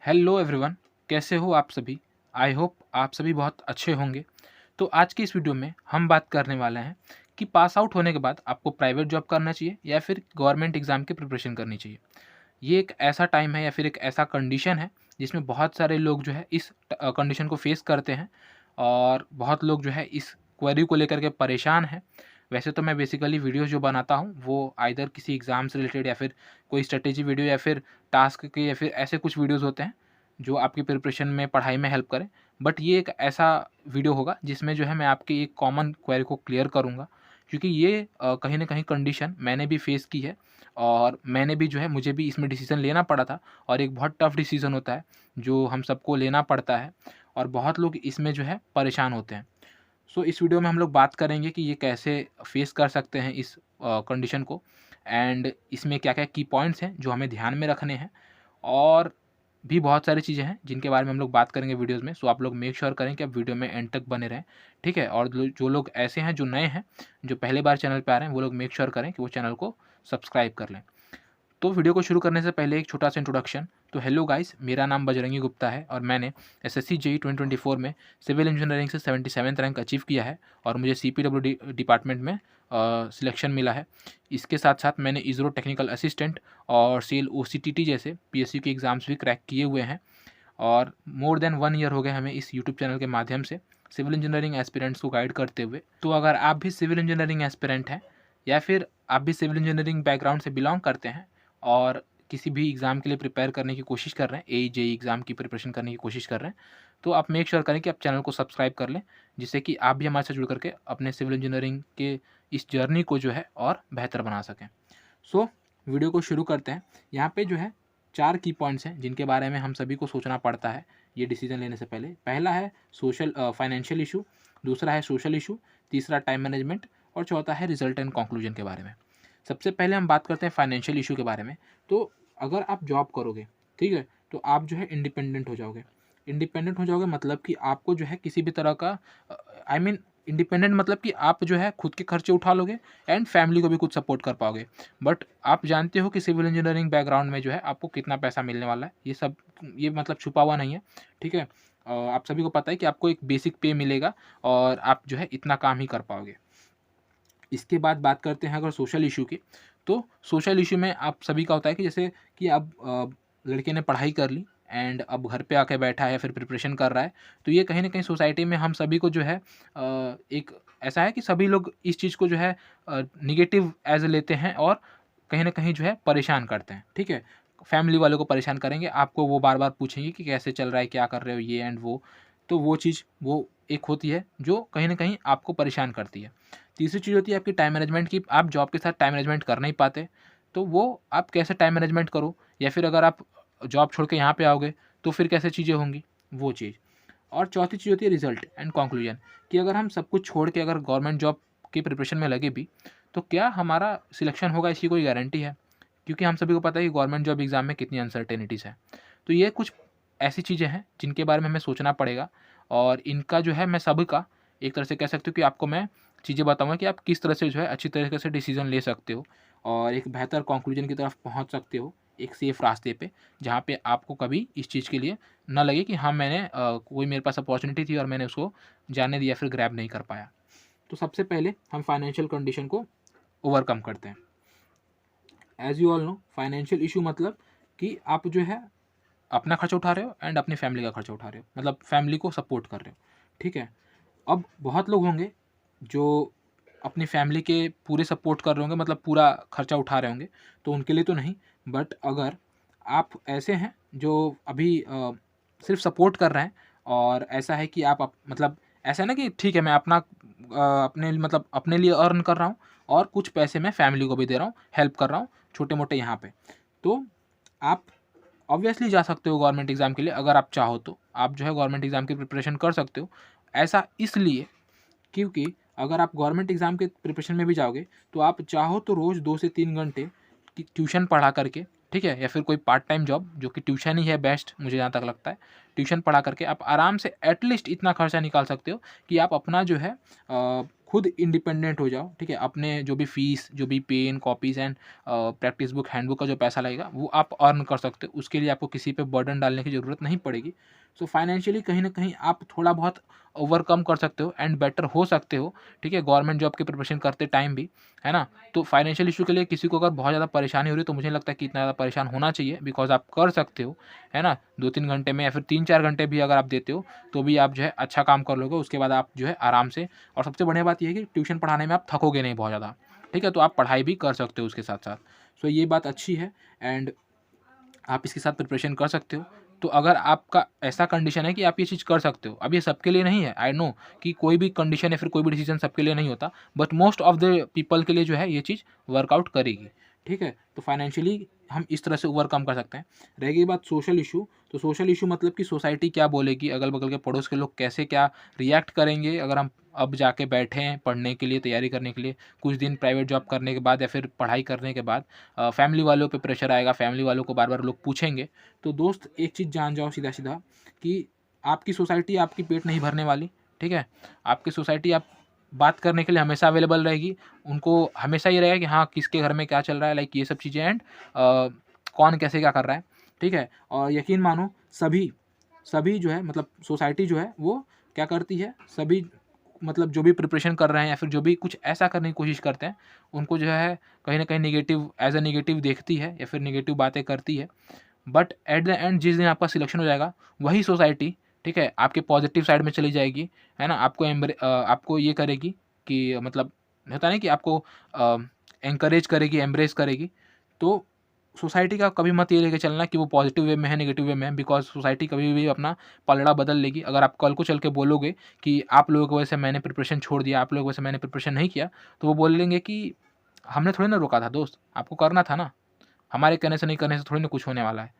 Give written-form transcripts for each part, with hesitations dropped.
Hello everyone, कैसे हो आप सभी। आई होप आप सभी बहुत अच्छे होंगे। तो आज की इस वीडियो में हम बात करने वाले हैं कि पास आउट होने के बाद आपको प्राइवेट जॉब करना चाहिए या फिर गवर्नमेंट एग्ज़ाम की प्रिपरेशन करनी चाहिए। ये एक ऐसा टाइम है या फिर एक ऐसा कंडीशन है जिसमें बहुत सारे लोग जो है इस कंडीशन को फेस करते हैं और बहुत लोग जो है इस क्वेरी को लेकर के परेशान हैं। वैसे तो मैं बेसिकली वीडियोस जो बनाता हूँ वो आइदर किसी एग्ज़ाम से रिलेटेड या फिर कोई स्ट्रेटेजी वीडियो या फिर टास्क के या फिर ऐसे कुछ वीडियोस होते हैं जो आपकी प्रिपरेशन में पढ़ाई में हेल्प करें। बट ये एक ऐसा वीडियो होगा जिसमें जो है मैं आपकी एक कॉमन क्वेरी को क्लियर करूँगा, क्योंकि ये कहीं न कहीं कंडीशन मैंने भी फेस की है और मैंने भी जो है मुझे भी इसमें डिसीज़न लेना पड़ा था और एक बहुत टफ डिसीज़न होता है जो हम सबको लेना पड़ता है और बहुत लोग इसमें जो है परेशान होते हैं। सो इस वीडियो में हम लोग बात करेंगे कि ये कैसे फेस कर सकते हैं इस कंडीशन को एंड इसमें क्या-क्या की पॉइंट्स हैं जो हमें ध्यान में रखने हैं और भी बहुत सारी चीज़ें हैं जिनके बारे में हम लोग बात करेंगे वीडियोज़ में। सो आप लोग मेक श्योर करें कि आप वीडियो में एंड तक बने रहें, ठीक है? और जो लोग ऐसे हैं जो नए हैं, जो पहली बार चैनल पे आ रहे हैं, वो लोग मेक श्योर करें कि वो चैनल को सब्सक्राइब कर लें। तो वीडियो को शुरू करने से पहले एक छोटा-सा इंट्रोडक्शन। तो हेलो गाइस, मेरा नाम बजरंगी गुप्ता है और मैंने एसएससी जेईई 2024 में सिविल इंजीनियरिंग से 77th रैंक अचीव किया है और मुझे सीपीडब्ल्यूडी डिपार्टमेंट में सिलेक्शन मिला है। इसके साथ-साथ मैंने इसरो टेक्निकल असिस्टेंट और सेल ओसीटीटी जैसे पीएसयू के एग्ज़ाम्स भी क्रैक किए हुए हैं और मोर देन 1 ईयर हो गए हमें इस यूट्यूब चैनल के माध्यम से सिविल इंजीनियरिंग एस्पिरेंट्स को गाइड करते हुए। तो अगर आप भी सिविल इंजीनियरिंग एस्पिरेंट हैं या फिर आप भी सिविल इंजीनियरिंग बैकग्राउंड से बिलॉन्ग करते हैं और किसी भी एग्ज़ाम के लिए प्रिपेयर करने की कोशिश कर रहे हैं, एई जेईई एग्ज़ाम की प्रिपरेशन करने की कोशिश कर रहे हैं, तो आप मेक श्योर करें कि आप चैनल को सब्सक्राइब कर लें, जिससे कि आप भी हमारे साथ जुड़ करके अपने सिविल इंजीनियरिंग के इस जर्नी को जो है और बेहतर बना सकें। सो वीडियो को शुरू करते हैं। यहाँ पे जो है 4 की पॉइंट्स हैं जिनके बारे में हम सभी को सोचना पड़ता है ये डिसीजन लेने से पहले। पहला है फाइनेंशियल इशू, दूसरा है सोशल इशू, तीसरा टाइम मैनेजमेंट और चौथा है रिजल्ट एंड कंक्लूजन के बारे में। सबसे पहले हम बात करते हैं फाइनेंशियल इशू के बारे में। तो अगर आप जॉब करोगे, ठीक है, तो आप जो है इंडिपेंडेंट हो जाओगे। इंडिपेंडेंट हो जाओगे मतलब कि आपको जो है किसी भी तरह का आई मीन इंडिपेंडेंट मतलब कि आप जो है खुद के खर्चे उठा लोगे एंड फैमिली को भी कुछ सपोर्ट कर पाओगे। बट आप जानते हो कि सिविल इंजीनियरिंग बैकग्राउंड में जो है आपको कितना पैसा मिलने वाला है, ये मतलब छुपा हुआ नहीं है, ठीक है। आप सभी को पता है कि आपको एक बेसिक पे मिलेगा और आप जो है इतना काम ही कर पाओगे। इसके बाद बात करते हैं अगर सोशल इशू की, तो सोशल इशू में आप सभी का होता है कि जैसे कि अब लड़के ने पढ़ाई कर ली एंड अब घर पे आके बैठा है, फिर प्रिपरेशन कर रहा है, तो ये कहीं न कहीं सोसाइटी में हम सभी को जो है एक ऐसा है कि सभी लोग इस चीज़ को जो है नेगेटिव एज़ लेते हैं और कहीं न कहीं जो है परेशान करते हैं, ठीक है? फैमिली वालों को परेशान करेंगे, आपको वो बार-बार पूछेंगे कि कैसे चल रहा है, क्या कर रहे हो, ये एंड वो। तो वो चीज़ वो एक होती है जो कहीं न कहीं आपको परेशान करती है। तीसरी चीज़ होती है आपकी टाइम मैनेजमेंट की। आप जॉब के साथ टाइम मैनेजमेंट कर नहीं पाते, तो वो आप कैसे टाइम मैनेजमेंट करो या फिर अगर आप जॉब छोड़ के यहाँ पे आओगे, तो फिर कैसे चीज़ें होंगी, वो चीज़। और चौथी चीज़ होती है रिज़ल्ट एंड कंक्लूजन, कि अगर हम सब कुछ छोड़ के अगर गवर्नमेंट जॉब की प्रिपरेशन में लगे भी, तो क्या हमारा सिलेक्शन होगा इसकी कोई गारंटी है? क्योंकि हम सभी को पता है कि गवर्नमेंट जॉब एग्ज़ाम में कितनी अनसर्टेनिटीज़ है। तो ये कुछ ऐसी चीज़ें हैं जिनके बारे में हमें सोचना पड़ेगा और इनका जो है मैं सबका एक तरह से कह सकती हूँ कि आपको मैं चीज़ें बताऊँगा कि आप किस तरह से जो है अच्छी तरीके से डिसीज़न ले सकते हो और एक बेहतर कंक्लूजन की तरफ पहुँच सकते हो, एक सेफ़ रास्ते पे, जहाँ पे आपको कभी इस चीज़ के लिए ना लगे कि हाँ, मैंने कोई मेरे पास अपॉर्च्युनिटी थी और मैंने उसको जाने दिया, फिर ग्रैब नहीं कर पाया। तो सबसे पहले हम फाइनेंशियल कंडीशन को ओवरकम करते हैं। As you all no, financial issue मतलब कि आप जो है अपना खर्चा उठा रहे हो एंड अपनी फैमिली का खर्चा उठा रहे हो, मतलब फैमिली को सपोर्ट कर रहे हो, ठीक है। अब बहुत लोग होंगे जो अपनी फैमिली के पूरे सपोर्ट कर रहे होंगे, मतलब पूरा खर्चा उठा रहे होंगे, तो उनके लिए तो नहीं। बट अगर आप ऐसे हैं जो अभी सिर्फ सपोर्ट कर रहे हैं और ऐसा है कि मतलब ऐसा है ना कि ठीक है, मैं अपने लिए अर्न कर रहा हूँ और कुछ पैसे मैं फैमिली को भी दे रहा हूँ, हेल्प कर रहा हूँ छोटे मोटे यहाँ पे, तो आप ऑब्वियसली जा सकते हो गवर्नमेंट एग्ज़ाम के लिए। अगर आप चाहो तो आप जो है गवर्नमेंट एग्ज़ाम की प्रिपरेशन कर सकते हो। ऐसा इसलिए क्योंकि अगर आप गवर्नमेंट एग्ज़ाम के प्रिपरेशन में भी जाओगे, तो आप चाहो तो रोज़ 2 से 3 घंटे ट्यूशन पढ़ा करके, ठीक है? या फिर कोई पार्ट टाइम जॉब, जो कि ट्यूशन ही है बेस्ट, मुझे जहाँ तक लगता है। ट्यूशन पढ़ा करके आप आराम से एटलीस्ट इतना खर्चा निकाल सकते हो कि आप अपना जो है खुद इंडिपेंडेंट हो जाओ, ठीक है। अपने जो भी फीस, जो भी pen, copies and practice book, handbook का जो पैसा लगेगा वो आप अर्न कर सकते हो। उसके लिए आपको किसी पे बर्डन डालने की ज़रूरत नहीं पड़ेगी। सो फाइनेंशियली कहीं न कहीं आप थोड़ा बहुत ओवरकम कर सकते हो एंड बेटर हो सकते हो, ठीक है, गवर्नमेंट जॉब की प्रिपरेशन करते टाइम भी, है ना। तो फाइनेंशियल इशू के लिए किसी को अगर बहुत ज़्यादा परेशानी हो रही है तो मुझे नहीं लगता कि इतना ज़्यादा परेशान होना चाहिए, बिकॉज़ आप कर सकते हो, है ना। 2-3 घंटे में या फिर 3-4 घंटे भी अगर आप देते हो तो भी आप जो है अच्छा काम कर लोगे। उसके बाद आप जो है आराम से, और सबसे बढ़िया बात ये है कि ट्यूशन पढ़ाने में आप थकोगे नहीं बहुत ज़्यादा, ठीक है। तो आप पढ़ाई भी कर सकते हो उसके साथ-साथ। सो ये बात अच्छी है एंड आप इसके साथ प्रिपरेशन कर सकते हो। तो अगर आपका ऐसा कंडीशन है कि आप ये चीज़ कर सकते हो, अब ये सबके लिए नहीं है, आई नो कि कोई भी कंडीशन या फिर कोई भी डिसीजन सबके लिए नहीं होता, but most of the people के लिए जो है ये चीज़ वर्कआउट करेगी, ठीक है। तो फाइनेंशियली हम इस तरह से ओवरकम कर सकते हैं। रह गई बात सोशल इशू, तो सोशल इशू मतलब कि सोसाइटी क्या बोलेगी, अगल बगल के पड़ोस के लोग कैसे क्या रिएक्ट करेंगे अगर हम अब जाके बैठे हैं पढ़ने के लिए, तैयारी करने के लिए, कुछ दिन प्राइवेट जॉब करने के बाद या फिर पढ़ाई करने के बाद फैमिली वालों पे प्रेशर आएगा, फैमिली वालों को बार बार लोग पूछेंगे। तो दोस्त एक चीज़ जान जाओ सीधा-सीधा कि आपकी सोसाइटी आपकी पेट नहीं भरने वाली, ठीक है? आपकी सोसाइटी आप बात करने के लिए हमेशा अवेलेबल रहेगी। उनको हमेशा ये रहेगा कि हाँ, किसके घर में क्या चल रहा है, लाइक ये सब चीज़ें एंड कौन कैसे क्या कर रहा है, ठीक है? और यकीन मानो सभी सभी जो है मतलब सोसाइटी जो है वो क्या करती है, सभी मतलब जो भी प्रिपरेशन कर रहे हैं या फिर जो भी कुछ ऐसा करने की कोशिश करते हैं, उनको जो है कहीं न कहीं नेगेटिव एज़ अ नेगेटिव देखती है या फिर नेगेटिव बातें करती है। बट एट द एंड जिस दिन आपका सिलेक्शन हो जाएगा, वही सोसाइटी, ठीक है, आपके पॉजिटिव साइड में चली जाएगी, है ना? आपको ये करेगी कि मतलब होता है ना कि आपको एनकरेज करेगी, एम्ब्रेस करेगी। तो सोसाइटी का कभी मत ये लेके चलना कि वो पॉजिटिव वे में है, नेगेटिव वे में है, बिकॉज़ सोसाइटी कभी भी अपना पलड़ा बदल लेगी। अगर आप कल को चल के बोलोगे कि आप लोगों की वजह से मैंने प्रिपरेशन छोड़ दिया, आप लोगों की वजह से मैंने प्रिपरेशन नहीं किया, तो वो बोलेंगे कि हमने थोड़ी ना रोका था दोस्त, आपको करना था ना, हमारे कहने से नहीं करने से थोड़ी ना कुछ होने वाला है।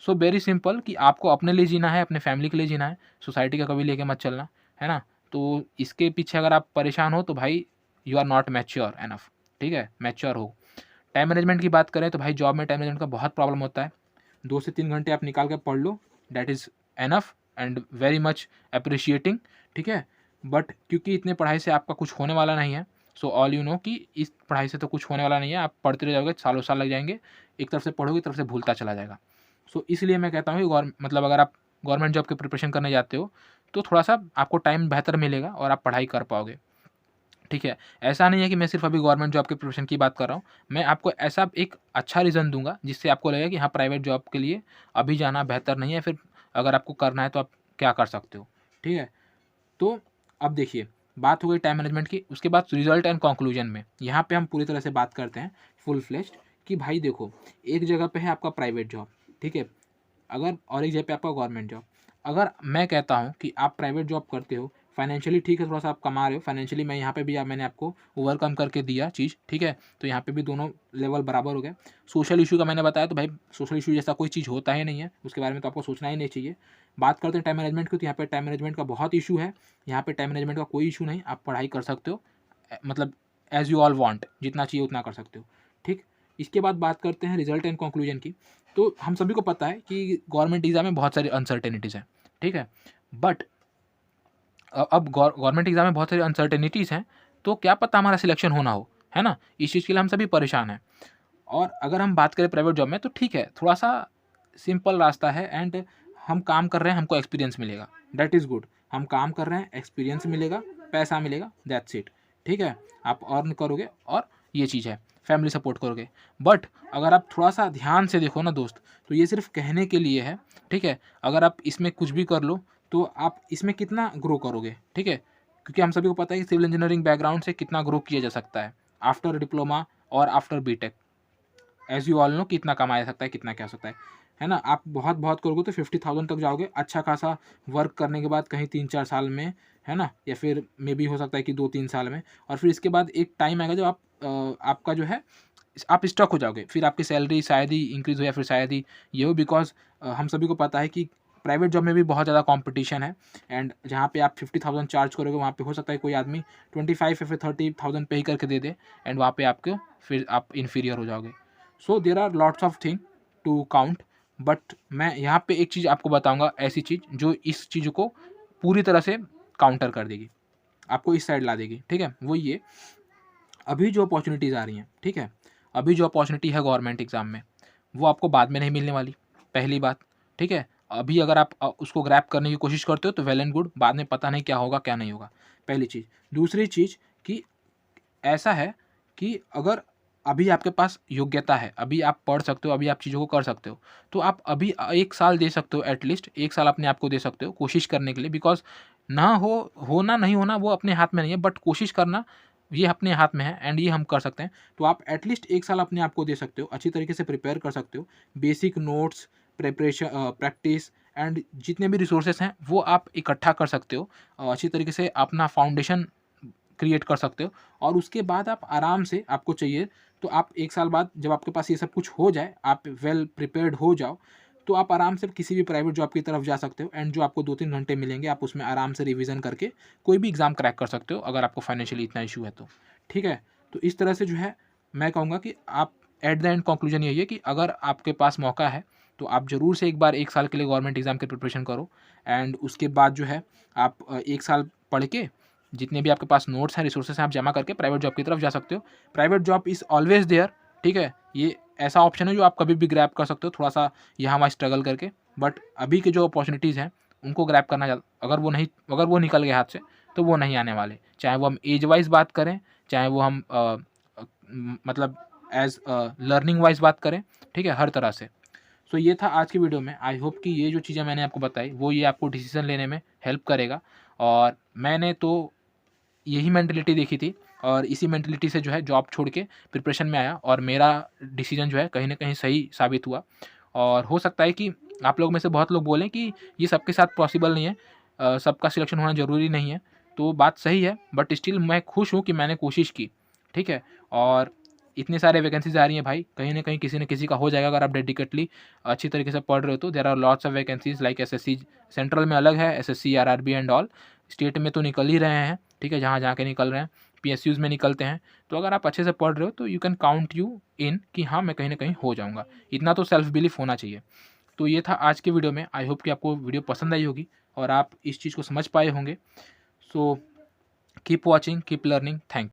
सो वेरी सिंपल कि आपको अपने लिए जीना है, अपने फैमिली के लिए जीना है, सोसाइटी का कभी लेके मत चलना, है ना? तो इसके पीछे अगर आप परेशान हो तो भाई you are not mature enough, ठीक है? मैच्योर हो। टाइम मैनेजमेंट की बात करें तो भाई जॉब में टाइम मैनेजमेंट का बहुत प्रॉब्लम होता है। 2 से 3 घंटे आप निकाल के पढ़ लो, that is enough and very much appreciating, ठीक है? बट क्योंकि इतने पढ़ाई से आपका कुछ होने वाला नहीं है, सो ऑल यू नो कि इस पढ़ाई से तो कुछ होने वाला नहीं है, आप पढ़ते रह जाओगे, सालों-साल लग जाएँगे, एक तरफ से पढ़ोगे, एक तरफ से भूलता चला जाएगा। सो इसलिए मैं कहता हूँ कि मतलब अगर आप गवर्नमेंट जॉब की प्रिपरेशन करने जाते हो, तो थोड़ा-सा आपको टाइम बेहतर मिलेगा और आप पढ़ाई कर पाओगे, ठीक है? ऐसा नहीं है कि मैं सिर्फ़ अभी गवर्नमेंट जॉब के प्रिपरेशन की बात कर रहा हूँ, मैं आपको ऐसा एक अच्छा रीज़न दूँगा, जिससे आपको लगेगा कि हाँ, प्राइवेट जॉब के लिए अभी जाना बेहतर नहीं है, फिर अगर आपको करना है तो आप क्या कर सकते हो, ठीक है? तो अब देखिए, बात हो गई टाइम मैनेजमेंट की, उसके बाद रिज़ल्ट एंड कंक्लूजन में, यहाँ पे हम पूरी तरह से बात करते हैं फुल फ्लेज्ड कि भाई देखो, एक जगह पे है आपका प्राइवेट जॉब, ठीक है? अगर और एक जगह पे आपका गवर्नमेंट जॉब। अगर मैं कहता हूँ कि आप प्राइवेट जॉब करते हो, फाइनेंशियली ठीक है, थोड़ा-सा आप कमा रहे हो, फाइनेंशियली मैं यहाँ पे भी मैंने आपको ओवरकम करके दिया चीज़, ठीक है? तो यहाँ पे भी दोनों लेवल बराबर हो गए। सोशल इश्यू का मैंने बताया तो भाई सोशल इश्यू जैसा कोई चीज़ होता ही नहीं है, उसके बारे में तो आपको सोचना ही नहीं चाहिए। बात करते हैं टाइम मैनेजमेंट की, तो यहाँ पे टाइम मैनेजमेंट का बहुत इश्यू है, यहाँ पे टाइम मैनेजमेंट का कोई इश्यू नहीं, आप पढ़ाई कर सकते हो मतलब एज़ यू ऑल वांट, जितना चाहिए उतना कर सकते हो, ठीक? इसके बाद बात करते हैं रिजल्ट एंड कंक्लूजन की। तो हम सभी को पता है कि गवर्नमेंट एग्ज़ाम में बहुत सारी अनसर्टेनिटीज़ हैं, ठीक है? बट अब गवर्नमेंट एग्ज़ाम में बहुत सारी अनसर्टेनिटीज़ हैं, तो क्या पता हमारा सिलेक्शन होना हो, है ना? इस चीज़ के लिए हम सभी परेशान हैं। और अगर हम बात करें प्राइवेट जॉब में तो ठीक है, थोड़ा-सा सिंपल रास्ता है एंड हम काम कर रहे हैं, हमको एक्सपीरियंस मिलेगा, दैट इज़ गुड। हम काम कर रहे हैं, एक्सपीरियंस मिलेगा, पैसा मिलेगा, दैट्स इट, ठीक है? आप अर्न करोगे और ये चीज़ है, फैमिली सपोर्ट करोगे। बट अगर आप थोड़ा-सा ध्यान से देखो ना दोस्त, तो ये सिर्फ़ कहने के लिए है, ठीक है? अगर आप इसमें कुछ भी कर लो, तो आप इसमें कितना ग्रो करोगे, ठीक है? क्योंकि हम सभी को पता है कि सिविल इंजीनियरिंग बैकग्राउंड से कितना ग्रो किया जा सकता है, आफ्टर डिप्लोमा और after BTech. As you all know कितना कमाया जा सकता है, कितना क्या हो सकता है ना? आप बहुत-बहुत करोगे तो 50,000 तक जाओगे, अच्छा खासा वर्क करने के बाद कहीं 3-4 साल में, है ना? या फिर मेबी हो सकता है कि 2-3 साल में, और फिर इसके बाद एक टाइम आएगा जब आपका जो है आप स्टक हो जाओगे। फिर आपकी सैलरी शायद ही इंक्रीज़ हो या फिर शायद ही ये हो, बिकॉज़ हम सभी को पता है कि प्राइवेट जॉब में भी बहुत ज़्यादा कॉम्पिटिशन है एंड जहाँ पे आप 50,000 चार्ज करोगे, वहाँ पे हो सकता है कोई आदमी 25 या फिर 30,000 पे ही करके दे दे एंड वहाँ पे आपको फिर आप इन्फीरियर हो जाओगे। So there are lots of thing to count, but मैं यहाँ पे एक चीज़ आपको बताऊँगा, ऐसी चीज़ जो इस चीज़ को पूरी तरह से काउंटर कर देगी। आपको इस साइड ला देगी, ठीक है। वो ये अभी जो अपॉर्चुनिटीज़ आ रही हैं, ठीक है, अभी जो अपॉर्चुनिटी है गवर्नमेंट एग्ज़ाम में, वो आपको बाद में नहीं मिलने वाली, पहली बात, ठीक है। अभी अगर आप उसको ग्रैब करने की कोशिश करते हो तो वेल एंड गुड, बाद में पता नहीं क्या होगा क्या नहीं होगा, पहली चीज़। दूसरी चीज़ कि ऐसा है कि अगर अभी आपके पास योग्यता है, अभी आप पढ़ सकते हो, अभी आप चीज़ों को कर सकते हो, तो आप अभी 1 साल दे सकते हो, एटलीस्ट 1 साल अपने आप को दे सकते हो कोशिश करने के लिए। बिकॉज़ ना होना नहीं होना वो अपने हाथ में नहीं है, बट कोशिश करना ये अपने हाथ में है एंड ये हम कर सकते हैं। तो आप एटलीस्ट 1 साल अपने आप को दे सकते हो, अच्छी तरीके से प्रिपेयर कर सकते हो। बेसिक नोट्स, प्रैक्टिस एंड जितने भी रिसोर्सेज़ हैं वो आप इकट्ठा कर सकते हो। अच्छी तरीके से अपना फाउंडेशन क्रिएट कर सकते हो और उसके बाद आप आराम से, आपको चाहिए तो आप 1 साल बाद जब आपके पास ये सब कुछ हो जाए, आप वेल प्रिपेयर्ड हो जाओ, तो आप आराम से किसी भी प्राइवेट जॉब की तरफ जा सकते हो एंड जो आपको 2-3 घंटे मिलेंगे, आप उसमें आराम से रिवीजन करके कोई भी एग्ज़ाम क्रैक कर सकते हो, अगर आपको फाइनेंशियली इतना इश्यू है तो, ठीक है। तो इस तरह से जो है मैं कहूँगा कि आप एट द एंड कंक्लूजन यही है कि अगर आपके पास मौका है, तो आप ज़रूर से एक बार 1 साल के लिए गवर्नमेंट एग्ज़ाम की प्रिपरेशन करो एंड उसके बाद जो है आप 1 साल पढ़ के जितने भी आपके पास नोट्स हैं, रिसोर्सेस हैं, आप जमा करके प्राइवेट जॉब की तरफ जा सकते हो। Private job is always there, ठीक है। ये ऐसा ऑप्शन है जो आप कभी भी ग्रैब कर सकते हो, थोड़ा-सा यहाँ वहाँ स्ट्रगल करके। बट अभी के जो अपॉर्चुनिटीज़ हैं, उनको ग्रैब करना अगर वो निकल गए हाथ से, तो वो नहीं आने वाले। चाहे वो हम एज वाइज़ बात करें, चाहे वो हम मतलब एज़ लर्निंग वाइज़ बात करें, ठीक है, हर तरह से। सो ये था आज की वीडियो में। आई होप कि ये जो चीज़ें मैंने आपको बताई, वो ये आपको डिसीज़न लेने में हेल्प करेगा और मैंने तो यही मेंटालिटी देखी थी और इसी मेंटालिटी से जो है जॉब छोड़ के प्रिपरेशन में आया और मेरा डिसीजन जो है कहीं न कहीं सही साबित हुआ। और हो सकता है कि आप लोग में से बहुत लोग बोलें कि ये सबके साथ पॉसिबल नहीं है, सबका सिलेक्शन होना ज़रूरी नहीं है। तो बात सही है, बट स्टिल मैं खुश हूँ कि मैंने कोशिश की, ठीक है। और इतने सारे वैकेंसीज़ आ रही हैं भाई, कहीं न कहीं किसी न किसी का हो जाएगा अगर आप डेडिकेटली अच्छी तरीके से पढ़ रहे हो तो। There are lots of vacancies like SSC, central में अलग है, SSC, RRB and all. State में तो निकल ही रहे हैं, ठीक है, जहाँ के निकल रहे हैं, पीएसयूज़ में निकलते हैं। तो अगर आप अच्छे से पढ़ रहे हो तो you can count you in कि हाँ, मैं कहीं न कहीं हो जाऊँगा। इतना तो सेल्फ बिलीफ होना चाहिए। तो ये था आज की वीडियो में। आई होप कि आपको वीडियो पसंद आई होगी और आप इस चीज़ को समझ पाए होंगे। So keep watching, keep learning. Thank